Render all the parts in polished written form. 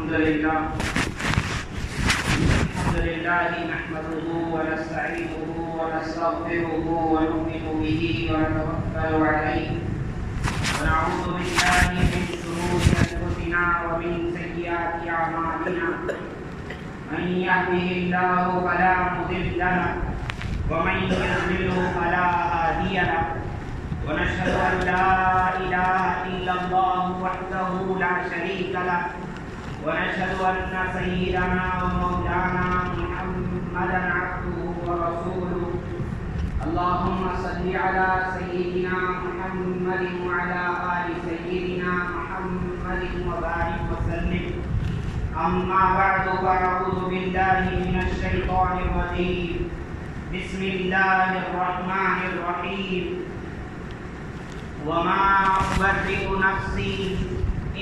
الحمد لله نحمده ونستعينه ونستغفره ونؤمن به ونتوكل عليه ونعوذ بالله من شرور أنفسنا ومن سيئات أعمالنا من يهده الله فلا مضل له ومن يضلل فلا هادي له ونشهد أن لا إله إلا الله وحده لا شريك له ونشهد أن سيدنا ومولانا محمدا عبده ورسوله اللهم صل على سيدنا محمد وعلى آل سيدنا محمد وبارك وسلم أما بعد فأعوذ بالله من الشيطان الرجيم بسم الله الرحمن الرحيم وما أبرئ نفسي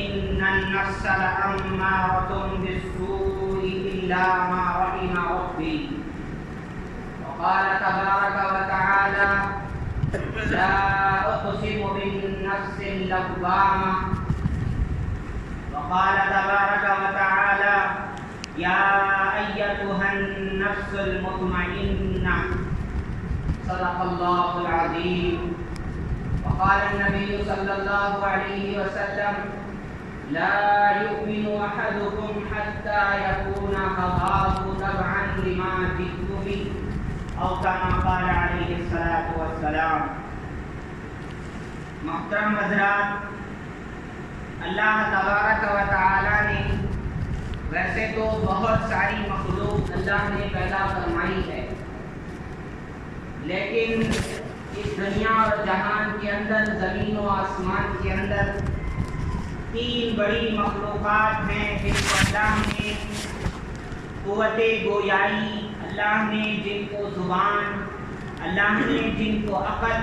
إن النفس لأمارة بالسوء إلا ما رحم ربي وقال تبارك وتعالى لا أقسم بالنفس اللوامة وقال تبارك وتعالى يا أيتها النفس المطمئنة صدق الله العظيم وقال النبي صلى الله عليه وسلم لا يؤمن أحدكم حتى يكون هواه تبعا لما جئت به أو كما قال عليه الصلاة والسلام. محترم حضرات، اللہ تبارک و تعالی نے ویسے تو بہت ساری مخلوق اللہ نے پیدا فرمائی ہے، لیکن اس دنیا اور جہان کے اندر، زمین و آسمان کے اندر تین بڑی مخلوقات ہیں جن کو اللہ نے قوت گویائی، اللہ نے جن کو زبان، اللہ نے جن کو عقل،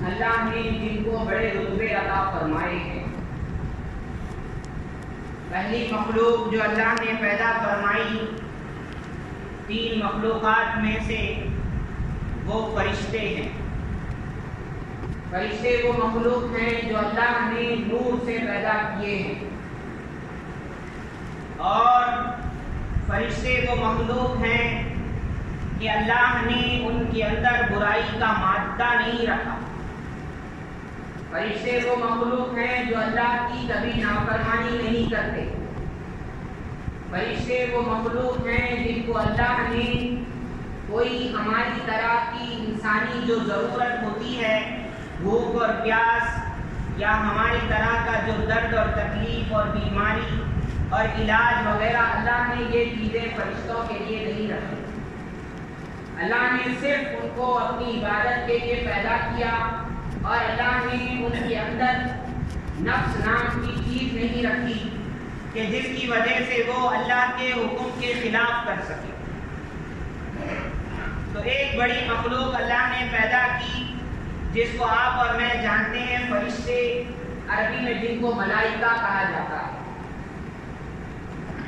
اللہ نے جن کو بڑے رتبے عطا فرمائے ہیں. پہلی مخلوق جو اللہ نے پیدا فرمائی تین مخلوقات میں سے وہ فرشتے ہیں. فرشتے وہ مخلوق ہیں جو اللہ نے نور سے پیدا کیے ہیں، اور فرشتے وہ مخلوق ہیں کہ اللہ نے ان کے اندر برائی کا مادہ نہیں رکھا. فرشتے وہ مخلوق ہیں جو اللہ کی کبھی نافرمانی نہیں کرتے. فرشتے وہ مخلوق ہیں جن کو اللہ نے کوئی ہماری طرح کی انسانی جو ضرورت ہوتی ہے، بھوک اور پیاس، یا ہماری طرح کا جو درد اور تکلیف اور بیماری اور علاج وغیرہ، اللہ نے یہ چیزیں فرشتوں کے لیے نہیں رکھی. اللہ نے صرف ان کو اپنی عبادت کے لیے پیدا کیا، اور اللہ نے ان کے اندر نفس نام کی چیز نہیں رکھی کہ جس کی وجہ سے وہ اللہ کے حکم کے خلاف کر سکے. تو ایک بڑی مخلوق اللہ نے پیدا کی جس کو آپ اور میں جانتے ہیں، فرشتے، عربی میں جن کو ملائکہ کہا جاتا ہے.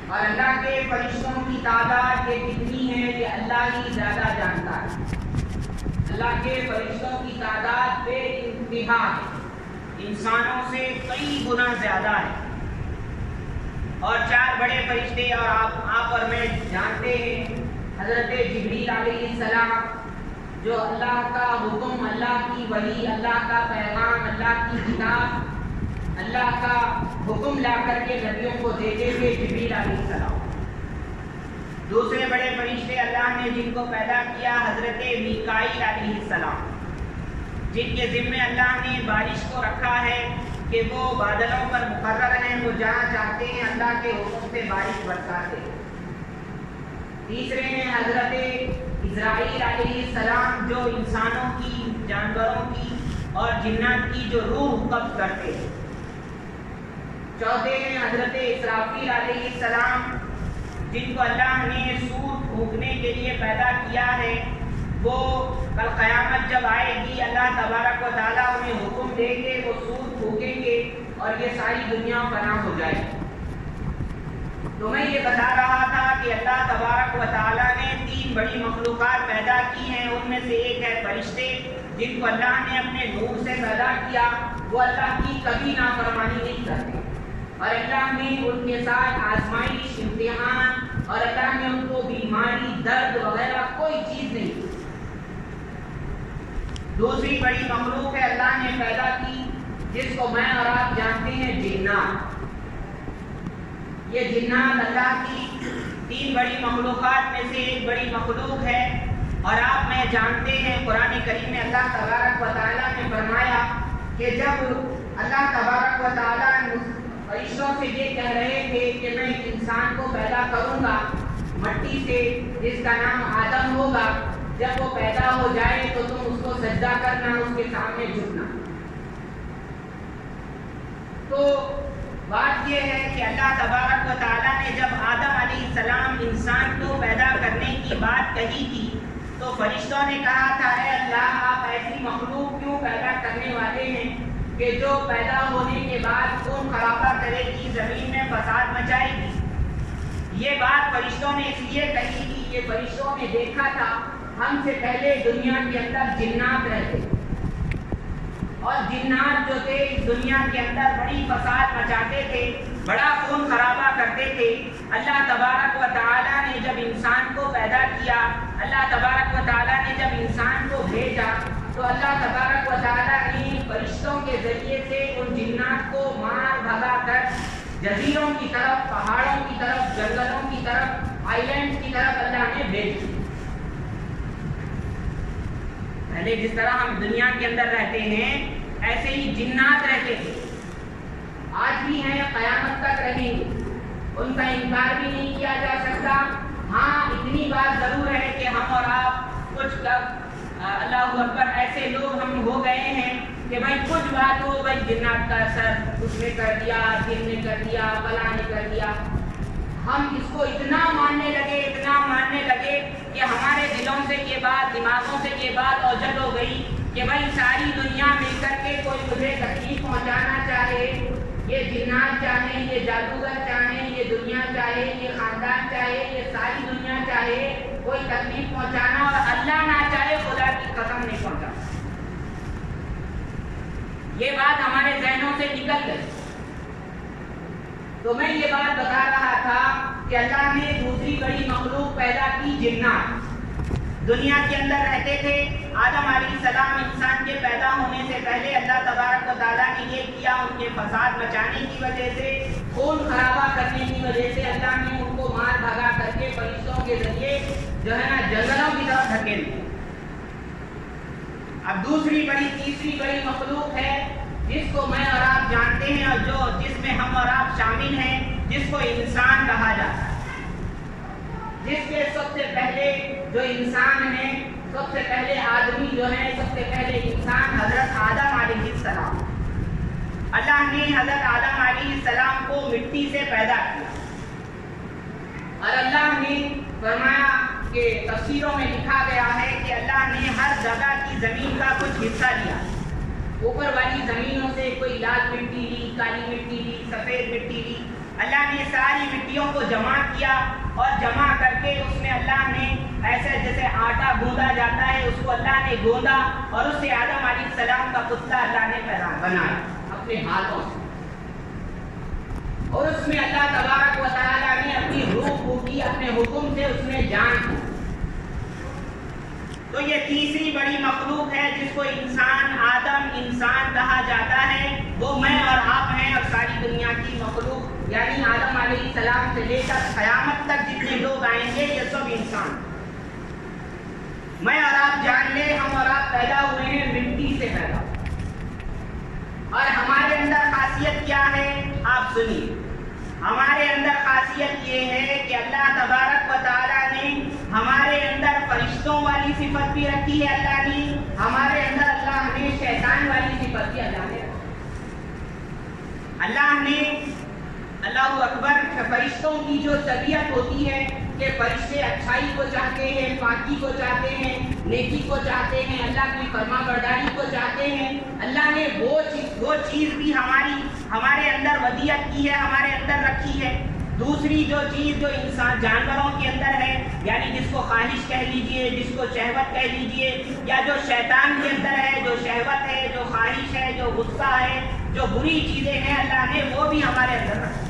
اور اللہ کے فرشتوں کی تعداد یہ کتنی ہے کہ اللہ ہی زیادہ جانتا ہے. اللہ کے فرشتوں کی تعداد بے انتہا ہے، انسانوں سے کئی گنا زیادہ ہے. اور چار بڑے فرشتے، اور آپ اور میں جانتے ہیں حضرت جبریل علیہ السلام، جو اللہ کا حکم، اللہ کی وحی، اللہ کا پیغام، اللہ کی کتاب، اللہ کا حکم لا کر کے نبیوں کو دیتے تھے، جبریل علیہ السلام. دوسرے بڑے فرشتے اللہ نے جن کو پیدا کیا، حضرت میکائیل علیہ السلام، جن کے ذمے اللہ نے بارش کو رکھا ہے کہ وہ بادلوں پر مقرر ہیں، وہ جہاں چاہتے ہیں اللہ کے حکم سے بارش برساتے ہیں. تیسرے ہیں حضرت اسرائیل علیہ السلام، جو انسانوں کی، جانوروں کی اور جنات کی جو روح قبض کرتے ہیں. چوتھے ہیں حضرت اسرافیل علیہ السلام، جن کو اللہ نے سور پھونکنے کے لیے پیدا کیا ہے. وہ کل قیامت جب آئے گی، اللہ تبارک و تعالیٰ انہیں حکم دے کے وہ سور پھونکیں گے اور یہ ساری دنیا فنا ہو جائے گی. تو میں یہ بتا رہا تھا کہ اللہ تبارک و تعالیٰ نے تین بڑی مخلوقات پیدا کی ہیں. ان میں سے ایک ہے فرشتے، جن کو اللہ نے اپنے نور سے پیدا کیا. وہ اللہ کی کبھی نافرمانی نہیں کرتے. اور اللہ نے ان کے ساتھ آزمائش، امتحان، اور اللہ نے ان کو بیماری، درد وغیرہ کوئی چیز نہیں دی۔ دوسری بڑی مخلوق ہے اللہ نے پیدا کی، جس کو میں اور آپ جانتے ہیں جنات۔ یہ جنات اللہ کی 3 بڑی مخلوقات میں سے ایک بڑی مخلوق ہے، اور آپ میں جانتے ہیں قرآن کریم میں اللہ تبارک و تعالیٰ نے فرمایا کہ جب اللہ تبارک و تعالیٰ فرشتوں سے یہ کہہ رہے تھے کہ میں ایک انسان کو پیدا کروں گا مٹی سے جس کا نام آدم ہوگا، جب وہ پیدا ہو جائے تو تم اس کو سجدہ کرنا، اس کے سامنے جھکنا۔ تو بات یہ ہے کہ اللہ تبارک و تعالیٰ نے جب آدم علیہ السلام انسان کو پیدا کرنے کی بات کہی تھی تو فرشتوں نے کہا تھا اے اللہ آپ ایسی مخلوق کیوں پیدا کرنے والے ہیں کہ جو پیدا ہونے کے بعد خون خرابہ کرے گی، زمین میں فساد مچائے گی۔ یہ بات فرشتوں نے اس لیے کہی تھی کہ فرشتوں نے دیکھا تھا ہم سے پہلے دنیا کے اندر جنات رہتے، اور جنات جو تھے اس دنیا کے اندر بڑی فساد مچاتے تھے، بڑا خون خرابہ کرتے تھے۔ اللہ تبارک و تعالیٰ نے جب انسان کو پیدا کیا، اللہ تبارک و تعالیٰ نے جب انسان کو بھیجا تو اللہ تبارک و تعالیٰ نے فرشتوں کے ذریعے سے ان جنات کو مار بھگا کر جزیروں کی طرف، پہاڑوں کی طرف، جنگلوں کی طرف، آئیلینڈ کی طرف اللہ نے بھیج دیا۔ پہلے جس طرح ہم دنیا کے اندر رہتے ہیں ایسے ہی جنات رہتے تھے، آج بھی ہیں، قیامت تک رہیں گے، ان کا انکار بھی نہیں کیا جا سکتا۔ ہاں اتنی بات ضرور ہے کہ ہم اور آپ کچھ اللہ اکبر ایسے لوگ ہم ہو گئے ہیں کہ بھائی کچھ بات ہو، بھائی جنات کا اثر اس نے کر دیا، جن نے کر دیا، فلاں نے کر دیا، ہم اس کو اتنا ماننے لگے کہ ہمارے دلوں سے یہ بات، دماغوں سے یہ بات اوجھل ہو گئی کہ بھائی ساری دنیا مل کر کے کوئی مجھے تکلیف پہنچانا چاہے، یہ جنات چاہیں، یہ جادوگر چاہیں، یہ دنیا چاہے، یہ خاندان چاہے، یہ ساری دنیا چاہے کوئی تکلیف پہنچانا، اور اللہ نہ چاہے خدا کی قسم نہیں پہنچانا۔ یہ بات ہمارے ذہنوں سے نکل گئی۔ تو میں یہ بات بتا رہا تھا کہ اللہ نے دوسری بڑی مخلوق پیدا کی جنات۔ دنیا کے اندر رہتے تھے، آدم علیہ السلام انسان کے پیدا ہونے سے پہلے اللہ تبارک و تعالیٰ نے یہ کیا، ان کے فساد مچانے کی وجہ سے، خون خرابہ کرنے کی وجہ سے اللہ نے ان کو مار بھگا کر کے فرشتوں کے ذریعے جو ہے نا جنگلوں کی طرف دھکیل دیا۔ اب تیسری بڑی مخلوق ہے جس کو میں اور آپ جانتے ہیں، اور جس میں ہم اور آپ شامل ہیں، جس کو انسان کہا جاتا ہے، جس کے سب سے پہلے جو انسان ہے، سب سے پہلے آدمی جو ہے، سب سے پہلے انسان حضرت آدم علیہ السلام۔ اللہ نے حضرت آدم علیہ السلام کو مٹی سے پیدا کیا، اور اللہ نے فرمایا کہ تفسیروں میں لکھا گیا ہے کہ اللہ نے ہر جگہ کی زمین کا کچھ حصہ لیا، اوپر والی زمینوں سے کوئی لال مٹی لی، کالی مٹی لی، سفید مٹی لی، اللہ نے ساری مٹیوں کو جمع کیا، اور جمع کر کے اس میں اللہ نے ایسے جیسے آٹا گوندا جاتا ہے اس کو اللہ نے گوندا، اور اس سے آدم علیہ السلام کا پتلا اللہ نے بنایا اپنے ہاتھوں سے، اور اس میں اللہ تبارک و تعالیٰ نے اپنی روح پھونکی، اپنے حکم سے اس میں جان دی۔ تو یہ تیسری بڑی مخلوق ہے جس کو انسان، آدم انسان کہا جاتا ہے، وہ میں اور آپ ہیں، اور ساری دنیا کی مخلوق یعنی آدم علیہ السلام سے لے کر قیامت تک جتنے لوگ آئیں گے یہ سب انسان۔ میں اور آپ جان لیں، ہم اور آپ پیدا ہوئے ہیں مٹی سے پیدا، اور ہمارے اندر خاصیت کیا ہے آپ سنیے۔ ہمارے اندر خاصیت یہ ہے کہ اللہ تبارک و تعالیٰ نے ہمارے اندر فرشتوں والی صفت بھی رکھی ہے، اللہ نے ہمارے اندر اللہ نے شیطان والی صفت بھی اللہ نے رکھی۔ اللہ نے اللہ اکبر فرشتوں کی جو طبیعت ہوتی ہے کہ فرشتے اچھائی کو چاہتے ہیں، پاکی کو چاہتے ہیں، نیکی کو چاہتے ہیں، اللہ کی فرما برداری کو چاہتے ہیں، اللہ نے وہ چیز بھی ہمارے اندر ودیعت کی ہے، ہمارے اندر رکھی ہے۔ دوسری جو چیز جو انسان جانوروں کے اندر ہے، یعنی جس کو خواہش کہہ لیجئے، جس کو شہوت کہہ لیجئے، یا جو شیطان کے اندر ہے، جو شہوت ہے، جو خواہش ہے، جو غصہ ہے، جو بری چیزیں ہیں اللہ نے وہ بھی ہمارے اندر رکھی۔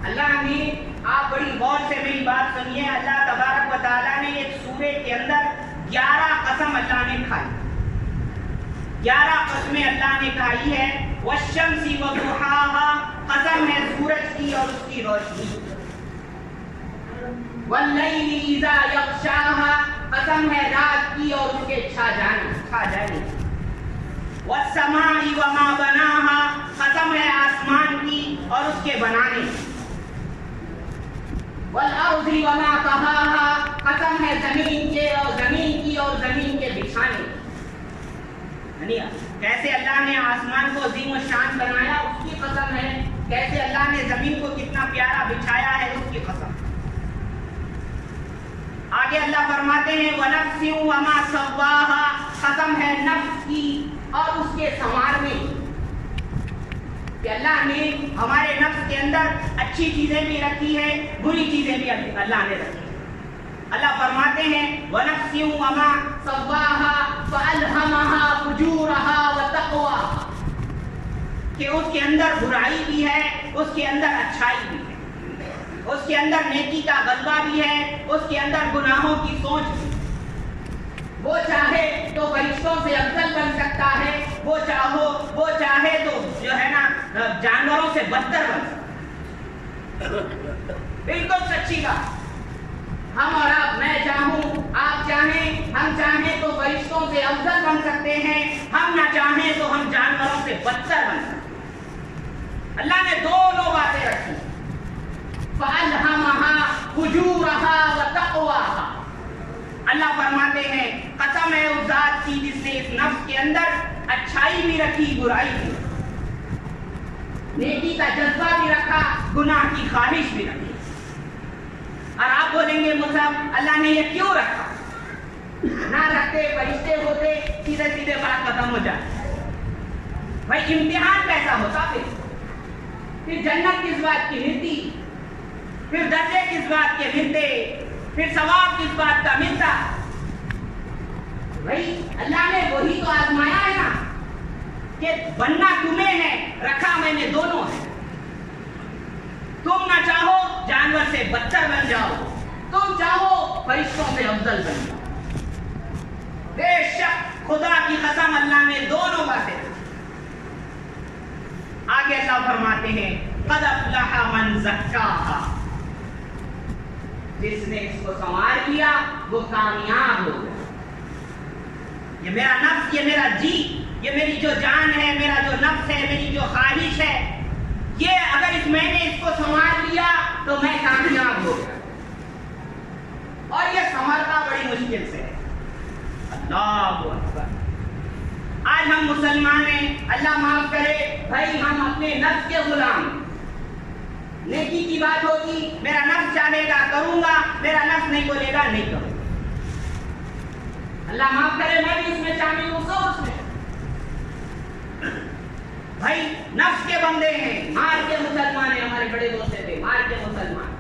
اللہ نے، آپ بڑی غور سے میری بات سنیے، اللہ تبارک و تعالیٰ نے ایک سورے کے اندر 11 قسم اللہ نے کھائی، 11 قسمیں اللہ نے کھائی ہے۔ والشمس وضحاها، قسم ہے سورج کی اور اس کی روشنی، واللیل اذا یغشاها، قسم ہے رات کی اور اس کے چھا جانے، والسماء وما بناها، قسم ہے آسمان کی اور اس کے بنانے، والارض وما طحاها، قسم ہے زمین کے اور زمین کی اور زمین کے بچھانے۔ کیسے اللہ نے آسمان کو عظیم و شان بنایا اس کی قسم ہے، کیسے اللہ نے زمین کو کتنا پیارا بچھایا ہے اس کی قسم۔ آگے اللہ فرماتے ہیں وَنَفْسٍ وَمَا سَوَّاهَا، قسم ہے نفس کی اور اس کے سنوارنے کی، کہ اللہ نے ہمارے نفس کے اندر اچھی چیزیں بھی رکھی ہے، بری چیزیں بھی اللہ نے رکھی۔ اللہ فرماتے ہیں وَنَفْسٍ وَمَا سَوَّاهَا فَأَلْهَمَهَا فُجُورَهَا وَتَقْوَاهَا، کہ اس کے اندر برائی بھی ہے، اس کے اندر اچھائی بھی ہے، اس کے اندر نیکی کا غلبہ بھی ہے، اس کے اندر گناہوں کی سوچ بھی۔ وہ چاہے تو فرشتوں سے افضل بن سکتا ہے، وہ چاہے تو جو ہے نا جانوروں سے بدتر بن سکتا ہے۔ بالکل سچی بات، ہم اور آپ، میں چاہوں، آپ چاہیں، ہم چاہیں تو فرشتوں سے افضل بن سکتے ہیں، ہم نہ چاہیں تو ہم جانوروں سے بدتر بن سکتے ہیں۔ اللہ نے دونوں باتیں رکھی، فَأَلْهَمَهَا فُجُورَهَا وَتَقْوَاهَا۔ اللہ فرماتے ہیں قسم ہے اس ذات کی جس نے اس نفس کے اندر اچھائی بھی رکھی، برائی بھی رکھی، نیکی کا جذبہ بھی رکھا، گناہ کی خواہش بھی رکھی۔ اور آپ بولیں گے مصعب اللہ نے یہ کیوں رکھا؟ نہ رکھتے فرشتے ہوتے سیدھے بات ختم ہو جاتی۔ بھائی امتحان کیسا ہوتا، پھر جنت کس بات کی ملتی، پھر درجے کس بات کے ملتے، پھر ثواب کس بات کا ملتا؟ بھائی اللہ نے وہی تو آزمایا ہے نا، کہ بننا تمہیں ہے، رکھا میں نے دونوں ہے۔ تم نہ چاہو جانور سے بدتر بن جاؤ، تم چاہو فرشتوں سے افضل بن جاؤ۔ بے شک خدا کی قسم اللہ نے دونوں باتیں۔ آگے اللہ فرماتے ہیں قد افلح من زکاہا، جس نے اس کو سنوار لیا وہ کامیاب ہو گیا۔ یہ میرا نفس، یہ میرا جی، یہ میری جو جان ہے، میرا جو نفس ہے، میری جو خواہش ہے، یہ اگر میں نے اس کو سنوار لیا تو میں کامیاب ہو گیا۔ اور یہ سنورنا بڑی مشکل سے ہے۔ اللہ اکبر، آج ہم مسلمان ہیں، اللہ معاف کرے بھائی، ہم اپنے نفس کے غلام۔ نیکی کی بات ہوگی، میرا نفس چاہے گا کروں گا، میرا نفس نہیں بولے گا نہیں کروں گا۔ اللہ معاف کرے میں بھی اس میں شامل ہوں، سب اس میں۔ بھائی نفس کے بندے ہیں، مار کے مسلمان ہیں، ہمارے بڑے دوست تھے، مار کے مسلمان۔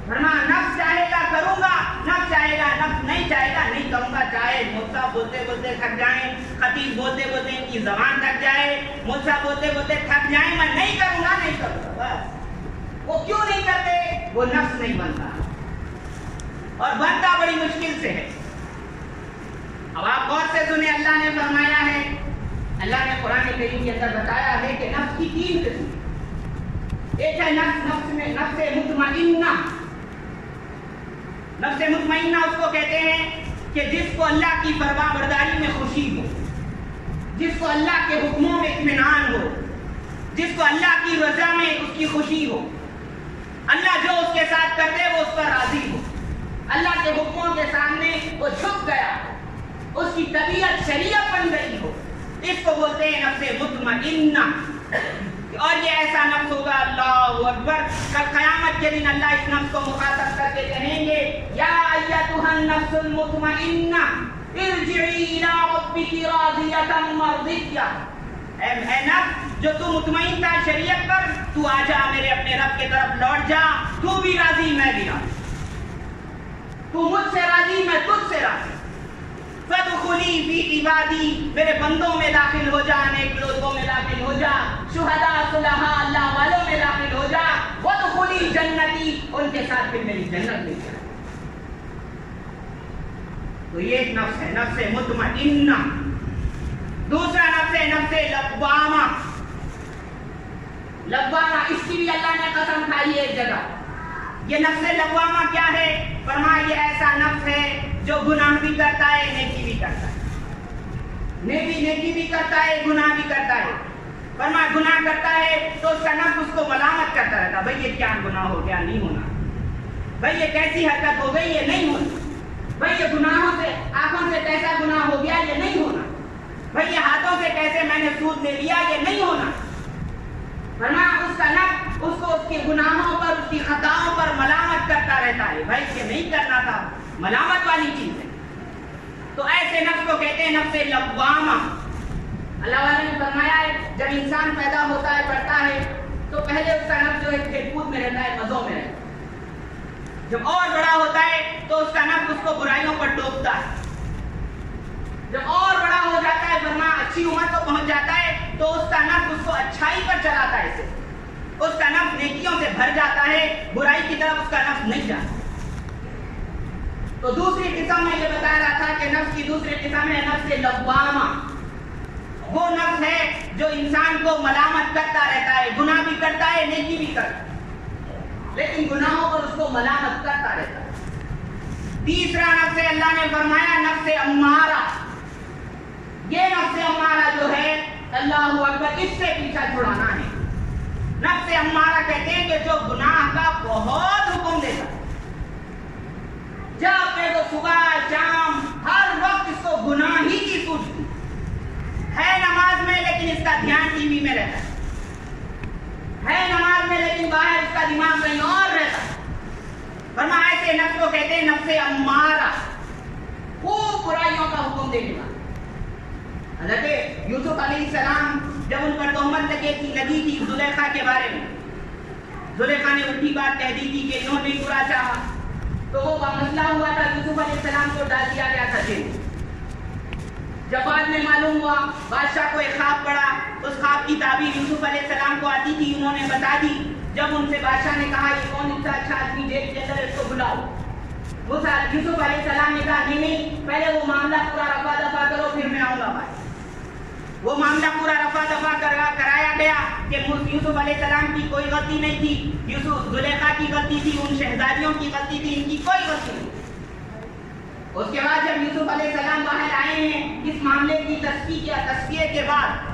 ورنہ نفس چاہے گا کروں گا، نفس چاہے گا، نفس نہیں چاہے گا نہیں کروں گا، چاہے مفتا بولتے بولتے تھک جائیں، خطیب بولتے بولتے ان کی زبان تھک جائے، مفتا بولتے بولتے تھک جائیں، میں نہیں کروں گا نہیں کروں گا، بس۔ وہ کیوں نہیں کرتے؟ وہ نفس نہیں بنتا، اور بنتا بڑی مشکل سے ہے۔ اب آپ غور سے سنیں، اللہ نے فرمایا ہے، اللہ نے قرآن کریم کے اندر بتایا ہے کہ نفس کی 3 قسم۔ ایک ہے نفس مطمئنہ۔ نفس مطمئنہ اس کو کہتے ہیں کہ جس کو اللہ کی فرما برداری میں خوشی ہو، جس کو اللہ کے حکموں میں اطمینان ہو، جس کو اللہ کی رضا میں اس کی خوشی ہو، اللہ جو اس کے ساتھ کرتے وہ اس پر راضی ہو، اللہ کے حکموں کے سامنے وہ جھک گیا، اس کی طبیعت شریعت بن گئی ہو، اس کو بولتے ہیں نفس مطمئنہ۔ اور یہ ایسا نفس ہوگا، اللہ اکبر، کل قیامت کے دن اللہ اس نفس کو مخاطب کر کے کہیں گے یا ایتھا النفس المطمئنہ ارجعی الی ربک راضیۃ مرضیہ، اے نفس جو تو مطمئن تھا شریعت پر، تو آ جا میرے اپنے رب کی طرف لوٹ جا، تو بھی راضی میں بھی راضی، تو مجھ سے راضی میں تجھ سے راضی۔ فَادْخُلِي فِي عِبَادِي، میرے بندوں میں داخل ہو جا، نیک لوگوں میں داخل ہو جا، شہداء صلحاء اللہ والوں میں داخل ہو جا، وَادْخُلِی جنتی، ان کے ساتھ پھر میری جنت میں جا۔ تو یہ ایک نفس ہے، نفس مطمئنہ۔ دوسرا نفس ہے نفس لوامہ۔ لوامہ، اس کی بھی اللہ نے قسم کھائی ہے ایک جگہ۔ یہ نفس لوامہ کیا ہے؟ فرمایا یہ ایسا نفس ہے جو گناہ بھی کرتا ہے، نیکی بھی کرتا ہے، نیکی بھی کرتا ہے، گناہ بھی کرتا ہے۔ فرمایا گناہ کرتا ہے تو اس کا نفس اس کو ملامت کرتا رہتا، بھئی یہ کیا گناہ ہو گیا، نہیں ہونا، بھئی یہ کیسی حرکت ہو گئی، یہ نہیں ہونا، بھئی یہ گناہوں سے، آنکھوں سے کیسا گناہ ہو گیا، یہ نہیں ہونا، بھئی یہ ہاتھوں سے کیسے میں نے سود لے لیا، یہ نہیں ہونا۔ فرمایا اس کا نفس اس کو اس کے گناہوں پر، اس کی خطاؤں پر ملامت کرتا رہتا ہے، بھائی یہ نہیں کرنا تھا، ملامت والی چیز ہے۔ تو ایسے نفس کو کہتے ہیں نفس لوامہ۔ اللہ والے نے فرمایا ہے جب انسان پیدا ہوتا ہے، بڑھتا ہے، تو پہلے اس کا نفس جو ہے کھیل کود میں رہتا ہے، مزوں میں رہتا ہے۔ جب اور بڑا ہوتا ہے تو اس کا نفس اس کو برائیوں پر ٹوکتا ہے۔ جب اور بڑا ہو جاتا ہے، فرمایا اچھی عمر کو پہنچ جاتا ہے، تو اس کا نفس اس کو اچھائی پر چلاتا ہے، اس کا نفس نیکیوں سے بھر جاتا ہے، برائی کی طرف اس کا نفس نہیں جاتا۔ تو دوسری قسم میں یہ بتا رہا تھا کہ نفس کی دوسری قسم ہے نفس لوامہ۔ وہ نفس ہے جو انسان کو ملامت کرتا رہتا ہے، گناہ بھی کرتا ہے، نیکی بھی کرتا ہے، لیکن گناہوں پر اس کو ملامت کرتا رہتا ہے۔ تیسرا نفس اللہ نے فرمایا نفس امارہ۔ یہ نفس امارہ جو ہے، اللہ اکبر، اس سے پیچھا چھڑانا ہے۔ نفس امارہ کہتے ہیں کہ جو گناہ کا بہت حکم دیتا ہے، جب میں کو صبح شام ہر وقت اس کو گناہ ہی کی سوچتی ہے، نماز میں لیکن اس کا دھیان ٹی وی میں رہتا ہے نماز میں لیکن باہر اس کا دماغ کہیں اور رہتا ہے۔ فرمایا ایسے نفس کو کہتے ہیں نفس امارہ، خوب برائیوں کا حکم دینے والا۔ حضرت یوسف علیہ السلام جب ان پر تہمت لگی تھی زلیخا کے بارے میں، زلیخا نے اٹھی بات کہہ دی تھی کہ انہوں نے برا چاہا، تو وہ مسئلہ ہوا تھا، یوسف علیہ السلام کو ڈال دیا گیا تھا جیل۔ جب بعد میں معلوم ہوا، بادشاہ کو ایک خواب پڑا، اس خواب کی تعبیر یوسف علیہ السلام کو آتی تھی، انہوں نے بتا دی۔ جب ان سے بادشاہ نے کہا یہ کون اتنا اچھا آدمی جیل کے اندر، اس کو بلاؤ، وہ یوسف علیہ السلام نے کہا نہیں، پہلے وہ معاملہ پورا رفع دفع کرو پھر میں آؤں گا بھائی۔ وہ معاملہ پورا رفع دفع کرایا گیا کہ یوسف علیہ السلام کی کوئی غلطی نہیں تھی، یوسف زلیخا کی غلطی تھی، ان شہزادیوں کی غلطی تھی، ان کی کوئی غلطی نہیں۔ اس کے بعد جب یوسف علیہ السلام باہر آئے ہیں اس معاملے کی تصفیے کے بعد،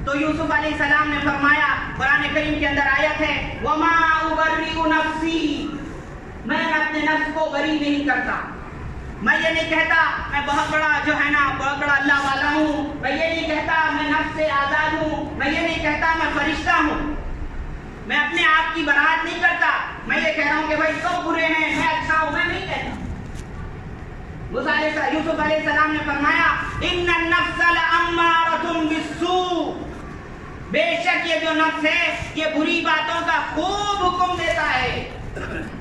تو یوسف علیہ السلام نے فرمایا، قرآن کریم کے اندر آیت ہے وَمَا أُبَرِّئُ نَفْسِي، میں اپنے نفس کو بری نہیں کرتا، میں یہ نہیں کہتا میں بہت بڑا جو ہے نا بہت بڑا اللہ والا ہوں، میں یہ نہیں کہتا میں نفس سے آزاد ہوں، میں یہ نہیں کہتا میں فرشتہ ہوں، میں اپنے آپ کی برات نہیں کرتا، میں یہ کہہ رہا ہوں کہ بھائی سب برے ہیں، میں اچھا ہوں، میں نہیں کہتا۔ یوسف علیہ السلام نے فرمایا ان النفس لامارۃ بالسوء، بے شک یہ جو نفس ہے یہ بری باتوں کا خوب حکم دیتا ہے۔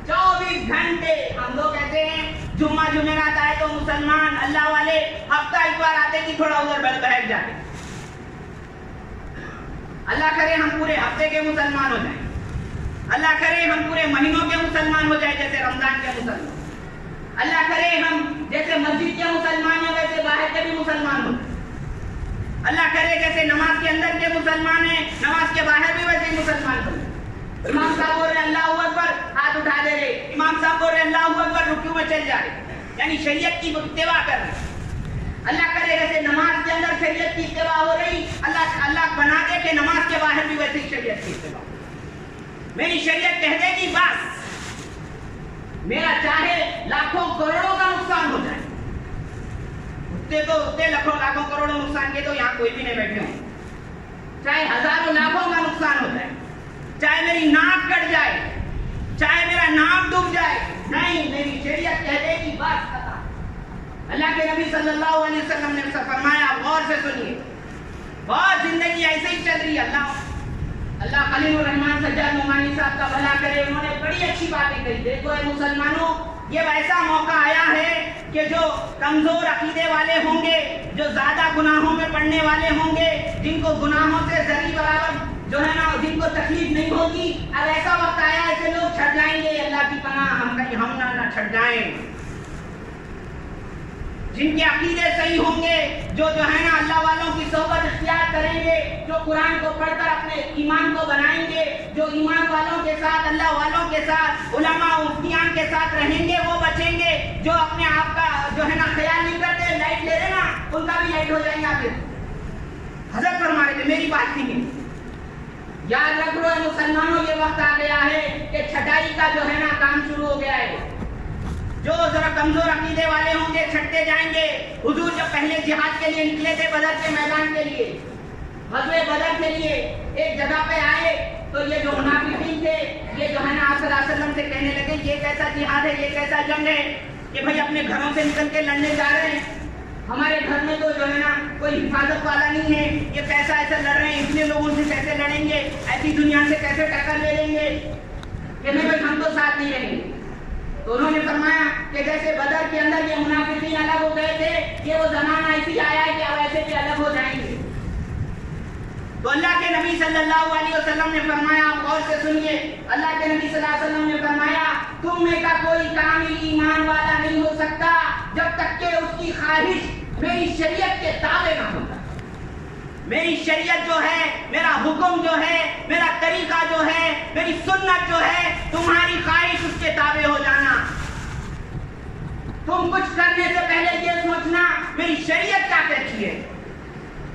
24 گھنٹے، ہم لوگ کہتے ہیں جمعہ جمعرات آئے تو مسلمان اللہ والے ہفتہ ایک بار آتے کہ تھوڑا ادھر بیٹھ جاتے، اللہ کرے ہم پورے ہفتے کے مسلمان ہو جائیں، اللہ کرے ہم پورے مہینوں کے مسلمان ہو جائیں جیسے رمضان کے مسلمان، اللہ کرے ہم جیسے مسجد کے مسلمان ہیں ویسے باہر کے بھی مسلمان ہو، اللہ کرے جیسے نماز کے اندر کے مسلمان ہیں نماز کے باہر بھی ویسے مسلمان ہو۔ امام صاحب بول رہے اللہ اکبر، ہاتھ اٹھا دے رہے، امام صاحب بول رہے اللہ اکبر، رکوع میں چل جا رہے، یعنی شریعت کی اتباع کر رہے۔ اللہ کرے جیسے نماز کے اندر شریعت کی اتباع ہو رہی، اللہ بنا دے کہ نماز کے باہر بھی ویسے شریعت کی اتباع ہو۔ میری شریعت کہہ دے گی بس میرا چاہے لاکھوں کروڑوں کا نقصان ہو جائے، اتے لاکھوں کروڑوں نقصان کے تو یہاں کوئی بھی نہیں بیٹھے ہوں، چاہے ہزاروں لاکھوں کا نقصان ہو جائے، چاہے میری ناک کٹ جائے، چاہے میرا نام ڈوب جائے، نہیں، میری شریعت کہہ دے گی بس ختم۔ اللہ کے نبی صلی اللہ علیہ وسلم نے فرمایا، غور سے سنیے، بہت زندگی ایسے ہی چل رہی ہے، اللہ خلیل الرحمان سجاد نعمانی صاحب کا بھلا کرے، انہوں نے بڑی اچھی باتیں کہی۔ دیکھو اے مسلمانوں، یہ ویسا موقع آیا ہے کہ جو کمزور عقیدے والے ہوں گے، جو زیادہ گناہوں میں پڑنے والے ہوں گے، جن کو گناہوں سے ذری برابر جو ہے نا جن کو تکلیف نہیں ہوگی، اب ایسا وقت آیا ایسے لوگ چھٹ جائیں گے، اللہ کی پناہ ہم نہ چھٹ جائیں۔ جن کے عقیدے صحیح ہوں گے، جو ہے نا اللہ والوں کی صحبت اختیار کریں گے، جو قرآن کو پڑھ کر اپنے ایمان کو بنائیں گے، جو ایمان والوں کے ساتھ، اللہ والوں کے ساتھ، علماء مفتیان کے ساتھ رہیں گے، وہ بچیں گے۔ جو اپنے آپ کا جو ہے نا خیال نہیں کرتے، لائٹ لے رہے نا، ان کا بھی لائٹ ہو جائیں گے۔ آپ حضرت فرما رہے تھے، میری بات نہیں ہے، یاد رکھ لو مسلمانوں، یہ وقت آ گیا ہے کہ چھٹائی کا جو ہے نا کام شروع ہو گیا ہے۔ جو ذرا کمزور عقیدے والے ہوں گے چھٹتے جائیں گے۔ حضور جب پہلے جہاد کے لیے نکلے تھے، بدر کے میدان کے لیے، غزوہ بدر کے لیے، ایک جگہ پہ آئے تو یہ جو منافقین تھے، یہ جو ہے نا آپ صلی اللہ علیہ وسلم سے کہنے لگے، یہ کیسا جہاد ہے، یہ کیسا جنگ ہے کہ بھائی اپنے گھروں سے نکل کے لڑنے جا رہے ہیں، ہمارے گھر میں تو جو ہے نا کوئی حفاظت والا نہیں ہے، یہ کیسا ایسا لڑ رہے ہیں، اتنے لوگوں سے کیسے لڑیں گے، ایسی دنیا سے کیسے ٹکر لے لیں گے کہ نہیں بھائی ہم تو ساتھ نہیں رہیں گے۔ تو انہوں نے فرمایا کہ جیسے بدر کے اندر یہ منافقین الگ ہو گئے تھے، یہ وہ زمانہ ایسی آیا ہے کہ اب ایسے بھی الگ ہو جائیں گے۔ تو اللہ کے نبی صلی اللہ علیہ وسلم نے فرمایا، آپ غور سے سنیے، اللہ کے نبی صلی اللہ علیہ وسلم نے فرمایا، تم میں کا کوئی کامل ایمان والا نہیں ہو سکتا جب تک کہ اس کی خواہش میری شریعت کے تابع نہ ہوتا۔ میری شریعت جو ہے، میرا حکم جو ہے، میرا طریقہ جو ہے، میری سنت جو ہے، تمہاری خواہش اس کے تابع ہو جانا۔ تم کچھ کرنے سے پہلے یہ سوچنا میری شریعت کیا کہتی ہے۔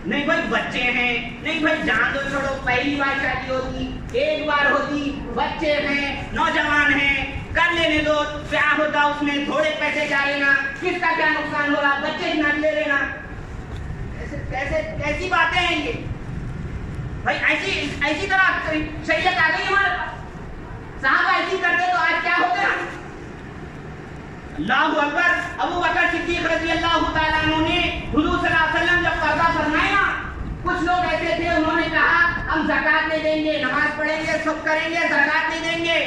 نہیں بھائی بچے ہیں، نہیں بھائی جان دو چھوڑو، پہلی بار شادی ہوتی، ایک بار ہوتی، بچے ہیں، نوجوان ہیں، کر لینے دو، کیا ہوتا اس میں، تھوڑے پیسے جا لینا، کس کا کیا نقصان ہو رہا، بچے نہ لے لینا۔ کیسی باتیں ہیں یہ بھائی؟ ایسی طرح شریعت آ گئی ہمارے پاس، صحابہ ایسی کرتے تو آج کیا ہوتے ہیں؟ اللہ اکبر۔ ابو بکر صدیق رضی اللہ تعالیٰ عنہ نے حضور صلی اللہ علیہ وسلم جب پردہ فرمایا، کچھ لوگ ایسے تھے، انہوں نے کہا ہم زکات نہیں دیں گے، نماز پڑھیں گے، سب کریں گے، زکات نہیں دیں گے۔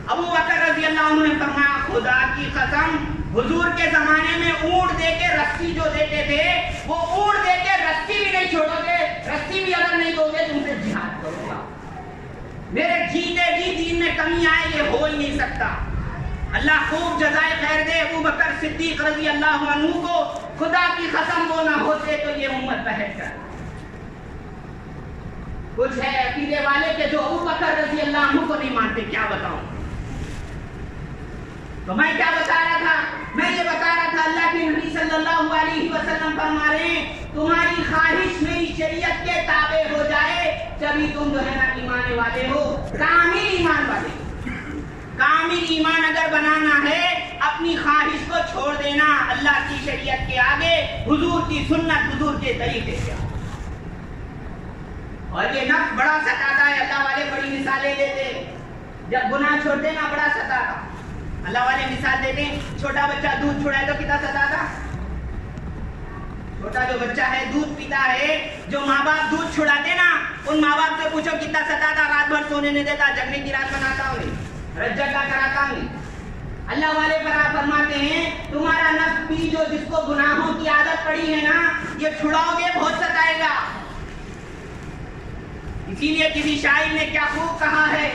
ابو بکر رضی اللہ عنہ نے فرمایا، خدا کی قسم، حضور کے زمانے میں اونٹ دے کے رسی جو دیتے تھے، وہ اونٹ دے کے رسی بھی نہیں چھوڑو گے، رسی بھی اگر نہیں دو گے تم سے جہاد کرو گا۔ میرے جیتے جی دین میں کمی آئے، یہ ہو ہی نہیں سکتا۔ اللہ خوب جزائے خیر دے ابو بکر صدیق رضی اللہ عنہ کو، خدا کی قسم وہ نہ ہوتے تو یہ امت بہت کر۔ کچھ ہے عقیدے والے کہ جو ابو بکر رضی اللہ عنہ کو نہیں مانتے، کیا بتاؤں؟ تو میں کیا بتا رہا تھا؟ میں یہ بتا رہا تھا اللہ کے نبی صلی اللہ علیہ وسلم فرما رہے ہیں، تمہاری خواہش میری شریعت کے تابع ہو جائے، جبھی تم جو ہے نا ایمان والے ہو، کامل ایمان والے۔ کامل ایمان اگر بنانا ہے، اپنی خواہش کو چھوڑ دینا اللہ کی شریعت کے آگے، حضور کی سنت، حضور کے طریقے کے آگے۔ اور یہ نفس بڑا ستاتا ہے، اللہ والے بڑی مثالیں دیتے، جب گناہ چھوڑتے نا بڑا ستاتا۔ اللہ والے مثال دیتے ہیں، چھوٹا بچہ دودھ چھوڑائے تو کتنا ستاتا؟ چھوٹا جو بچہ ہے دودھ پیتا ہے، جو ماں باپ دودھ چھڑاتے نا، ان ماں باپ سے پوچھو کتنا ستاتا، رات بھر سونے نہیں دیتا، جگنے کی رات بناتا ہوں، رجگا کراتا ہوں۔ اللہ والے فرماتے ہیں، تمہارا نفس بھی جو جس کو گناہوں کی عادت پڑی ہے نا، یہ چھڑاؤ گے بہت ستائے گا۔ اسی لیے کسی شاعر نے کیا خوب کہا ہے،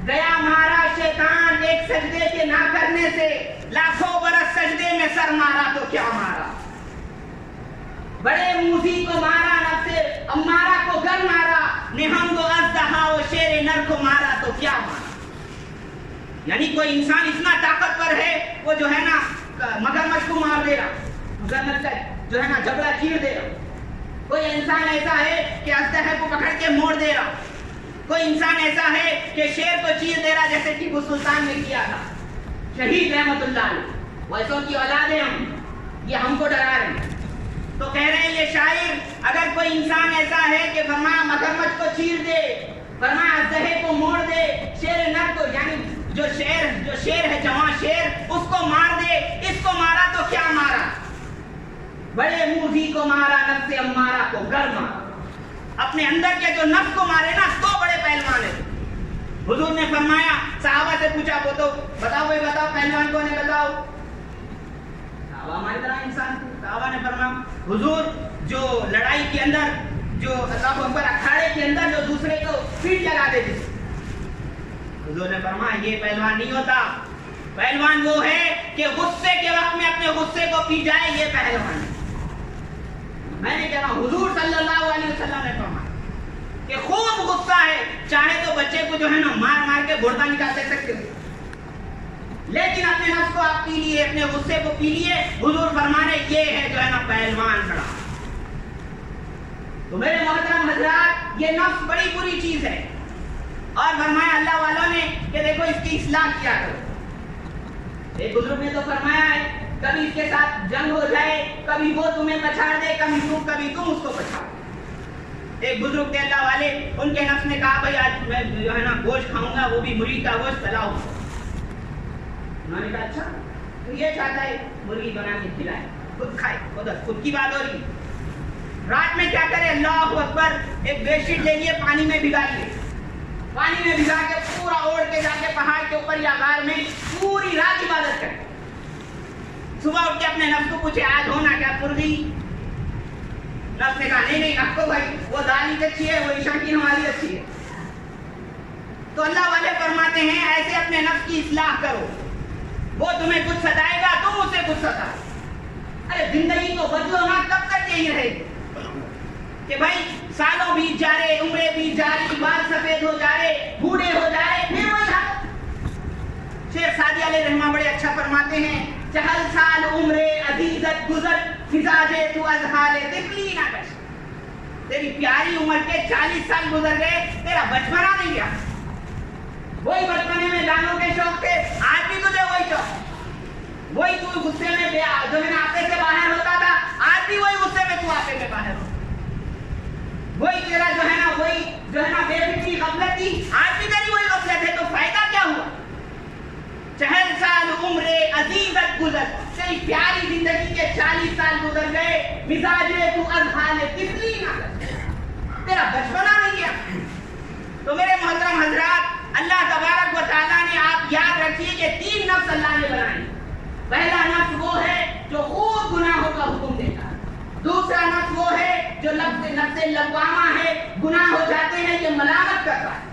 گیا مارا شیطان ایک سجدے کے نہ کرنے سے، لاکھوں برس سجدے میں سر مارا تو کیا مارا۔ بڑے موذی کو مارا، نفس امارہ کو گر مارا، نہنگ و اژدہا و شیر نر کو مارا تو کیا مارا۔ یعنی کوئی انسان اتنا طاقتور ہے، وہ جو ہے نا مگرمچھ کو مار دے رہا، مگرمچھ کا جو ہے نا جبڑا چیر دے رہا۔ کوئی انسان ایسا ہے کہ اژدہے کو پکڑ کے موڑ دے رہا۔ کوئی انسان ایسا ہے کہ شیر کو چیر دے رہا، جیسے ٹیپو سلطان نے کیا تھا، شہید رحمت اللہ علیہ۔ ویسوں کی اولاد ہیں ہم، یہ ہم کو ڈرا رہے ہیں۔ تو کہہ رہے ہیں یہ شاعر، اگر کوئی انسان ایسا ہے کہ فرمایا مگرمچھ کو چیر دے، فرمایا اژدہے کو موڑ دے، شیر نر کو، یعنی جو شیر ہے جوان شیر، اس کو مار دے، اس کو مارا تو کیا مارا۔ بڑے موذی کو مارا، نفس امارہ کو گر مارا۔ اپنے اندر کے جو نفس کو مارے نا، تو بڑے پہلوان ہے۔ حضور نے فرمایا، صحابہ سے پوچھا وہ تو بتاؤ بھائی بتاؤ پہلوان کون ہے بتاؤ. صحابہ ہماری طرح انسان تھے. صحابہ نے فرمایا حضور جو لڑائی کے اندر جو اللہ اکبر اکھاڑے کے اندر جو دوسرے کو پیٹ لگا دیتے. حضور نے فرمایا یہ پہلوان نہیں ہوتا. پہلوان وہ ہے کہ غصے کے وقت میں اپنے غصے کو پی جائے، یہ پہلوان ہے. میں نے کہا حضور صلی اللہ علیہ وسلم نے فرمایا کہ خوب غصہ ہے، چاہے تو بچے کو جو ہے نا مار مار کے گردہ نکال دے سکتے ہو، لیکن اپنے نفس کو آپ پی لیے، اپنے غصے کو پی لیے. حضور فرمانے یہ ہے جو ہے نا پہلوان کھڑا. تو میرے محترم حضرات، یہ نفس بڑی بری چیز ہے. اور فرمایا اللہ والوں نے کہ دیکھو اس کی اصلاح کیا کرو. ایک بزرگ نے تو فرمایا ہے کبھی اس کے ساتھ جنگ ہو جائے، کبھی وہ تمہیں پچھاڑ دے، کبھی تم اس کو پچھاڑ. ایک بزرگ تھے اللہ والے، ان کے نفس نے کہا بھائی آج میں جو ہے نا گوشت کھاؤں گا، وہ بھی مرغی کا گوشت پلاؤ. انہوں نے کہا اچھا تو یہ چاہتا ہے مرغی بنا کے کھلائے، خود کھائے. خود کی بات ہو رہی. رات میں کیا کرے، اللہ اکبر، ایک بیڈ شیٹ لے لیے، پانی میں بھگا لیے، پانی میں بھگا کے پورا اوڑھ کے جا کے پہاڑ کے اوپر یا غار میں پوری رات عبادت کرے. صبح اٹھ کے اپنے نفس کو پوچھے آج ہونا کیا مرغی. نفس نے کہا نہیں رکھو بھائی، وہ دال ہی اچھی ہے، وہ عشاء کی ہماری اچھی ہے. تو اللہ والے فرماتے ہیں ایسے اپنے نفس کی اصلاح کرو. وہ تمہیں کچھ ستائے گا، تم اسے کچھ ستاؤ. ارے زندگی کو بدلو نا، کب تک یہی رہے گی کہ بھائی سالوں بیت جا رہے، عمریں بیت جا رہی، بال سفید ہو جا رہے، بوڑھے ہو جا رہے، پھر وہی حال. شیخ سعدی علیہ رحمہ بڑے اچھا فرماتے ہیں چہل سال عمرے عزیزت گزر، فزاجے تو ازحال طفلی نہ کش. تیری پیاری عمر کے 40 سال گزر گئے، تیرا بچپنا نہیں گیا. وہی بچپنے میں گانوں کے شوق تھے، آج بھی تجھے وہی شوق. وہی تو غصے میں جو ہے نا آپے سے باہر ہوتا تھا، آج بھی وہی غصے میں تو آپے میں باہر ہوتا. وہی تیرا جو ہے نا بے فکری غفلت تھی، آج بھی تیری وہی غفلت ہے. تو فائدہ کیا ہوا؟ چہل سال عمرے عزیزت گزر، تیری پیاری زندگی کے 40 سال گزر گئے، مزاجے تو ازحال طفلی نہ کر، تیرا بچپنا نہیں گیا. تو میرے محترم حضرات، اللہ تبارک و تعالیٰ نے، آپ یاد رکھیے کہ 3 نفس اللہ نے بنائے. پہلا نفس وہ ہے جو خوب گناہوں کا حکم دیتا ہے. دوسرا نفس وہ ہے جو نفس لوامہ ہے، گناہ ہو جاتے ہیں یہ ملامت کرتا ہے.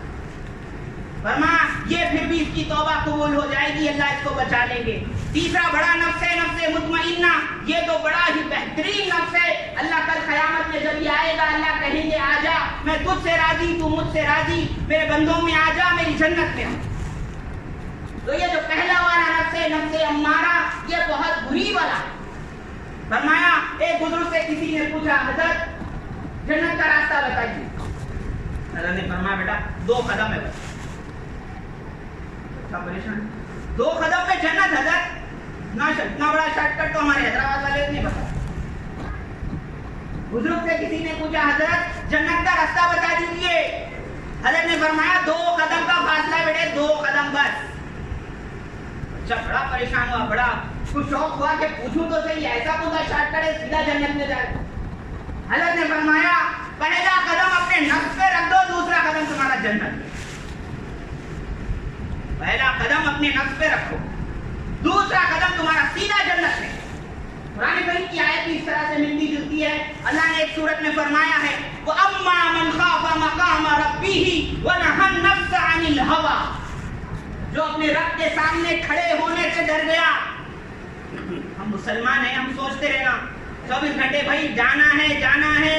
فرمایا یہ پھر بھی اس کی توبہ قبول ہو جائے گی، اللہ اس کو بچا لیں گے. تیسرا بڑا نفس ہے نفس مطمئنہ، یہ تو بڑا ہی بہترین نفس ہے. اللہ کل قیامت میں جب یہ آئے گا، اللہ کہیں گے آ جا، میں تجھ سے راضی، تو مجھ سے راضی، میرے بندوں میں آ جا، میری جنت میں آ. تو یہ جو پہلا والا نفس ہے نفس امارہ، یہ بہت بری والا ہے. فرمایا ایک بزرگ سے کسی نے پوچھا حضرت جنت کا راستہ بتائیے. حضرت نے فرمایا بیٹا 2 قدم ہے بس. پریشان 2 قدم میں جنت. حضرت اتنا بڑا شارٹ کٹ تو ہمارے حیدرآباد والے نہیں بتا. بزرگ سے کسی نے پوچھا حضرت جنت کا راستہ بتا دیجیے. حضرت نے فرمایا 2 قدم کا فاصلہ ہے بیٹے، 2 قدم بس. اچھا بڑا پریشان ہوا، بڑا کچھ شوق ہوا کہ پوچھوں تو صحیح، ایسا کون سا شارٹ کٹ ہے سیدھا جنت میں جائے. حضرت نے فرمایا پہلا قدم اپنے نفس پہ رکھ دو، دوسرا قدم تمہارا جنت. پہلا قدم اپنے نفس پہ رکھو، دوسرا قدم تمہارا سیدھا جنت میں. قرآن کریم کی آیت بھی اس طرح سے ملتی جلتی ہے. اللہ نے ایک سورت میں فرمایا ہے وَأَمَّا مَنْ خَافَ مَقَامَ رَبِّهِ وَنَهَى النَّفْسَ عَنِ الْهَوَىٰ، جو اپنے رب کے سامنے کھڑے ہونے سے ڈر گیا. ہم مسلمان ہیں، ہم سوچتے رہنا 24 گھنٹے بھائی جانا ہے.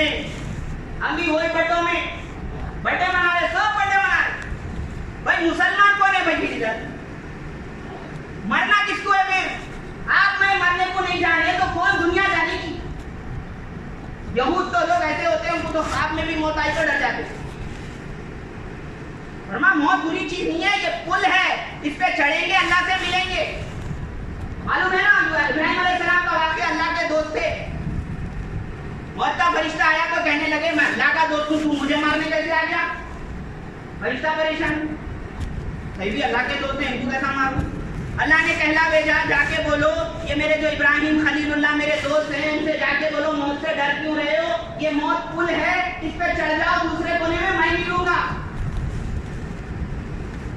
ہم بھی وہی بٹوں میں بٹے منا رہے، سب بٹے منا رہے. بھائی مسلمان کون ہے بھائی؟ مرنا کس کو ہے؟ پھر آپ میں مرنے کو نہیں جانے تو کون دنیا جانے کی؟ یہود تو لوگ ایسے ہوتے ہیں، ان کو تو خواب میں بھی موت آئی تو ڈر جاتے. فرما موت بری چیز نہیں ہے، یہ پل ہے، اس پہ چڑھیں گے اللہ سے ملیں گے. معلوم ہے نا ابراہیم علیہ السلام کا واقعہ، اللہ کے دوست تھے. موت کا فرشتہ آیا تو کہنے لگے میں اللہ کا دوست ہوں، تو مجھے مارنے کیسے آ گیا؟ فرشتہ پریشان، صحیح بھی اللہ کے دوست ہیں، ان کو کیسا ماروں؟ اللہ نے کہلا بھیجا جا کے بولو یہ میرے جو ابراہیم خلیل اللہ میرے دوست ہیں، ان سے جا کے بولو موت سے ڈر کیوں رہے ہو؟ یہ موت پل ہے، اس پہ چڑھ جاؤ، دوسرے کونے میں میں ملوں گا.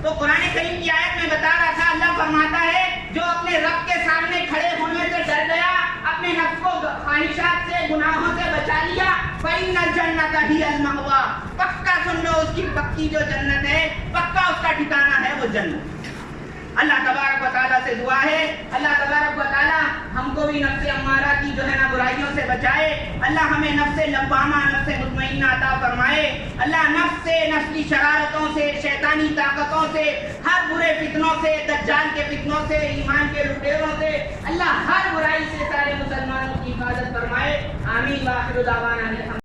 تو قرآن کریم کی آیت میں بتا رہا تھا، اللہ فرماتا ہے جو اپنے رب کے سامنے کھڑے ہونے سے ڈر گیا، اپنے نفس کو خواہشات سے گناہوں سے بچا لیا، فَإِنَّ الْجَنَّةَ هِيَ الْمَأْوَىٰ، پکا سن لو اس کی پکی جو جنت ہے، پکا اس کا ٹھکانہ ہے وہ جنت۔ اللہ تبارک و تعالیٰ سے دعا ہے، اللہ تبارک و تعالیٰ ہم کو بھی نفس امارہ کی جو ہے نا برائیوں سے بچائے، اللہ ہمیں نفس لوامہ نفس مطمئنہ عطا فرمائے، اللہ نفس سے، نفس کی شرارتوں سے، شیطانی طاقتوں سے، ہر برے فتنوں سے، دجال کے فتنوں سے، ایمان کے لٹیروں سے، اللہ ہر برائی سے سارے مسلمانوں کی حفاظت فرمائے، آمین۔ وآخر دعوانا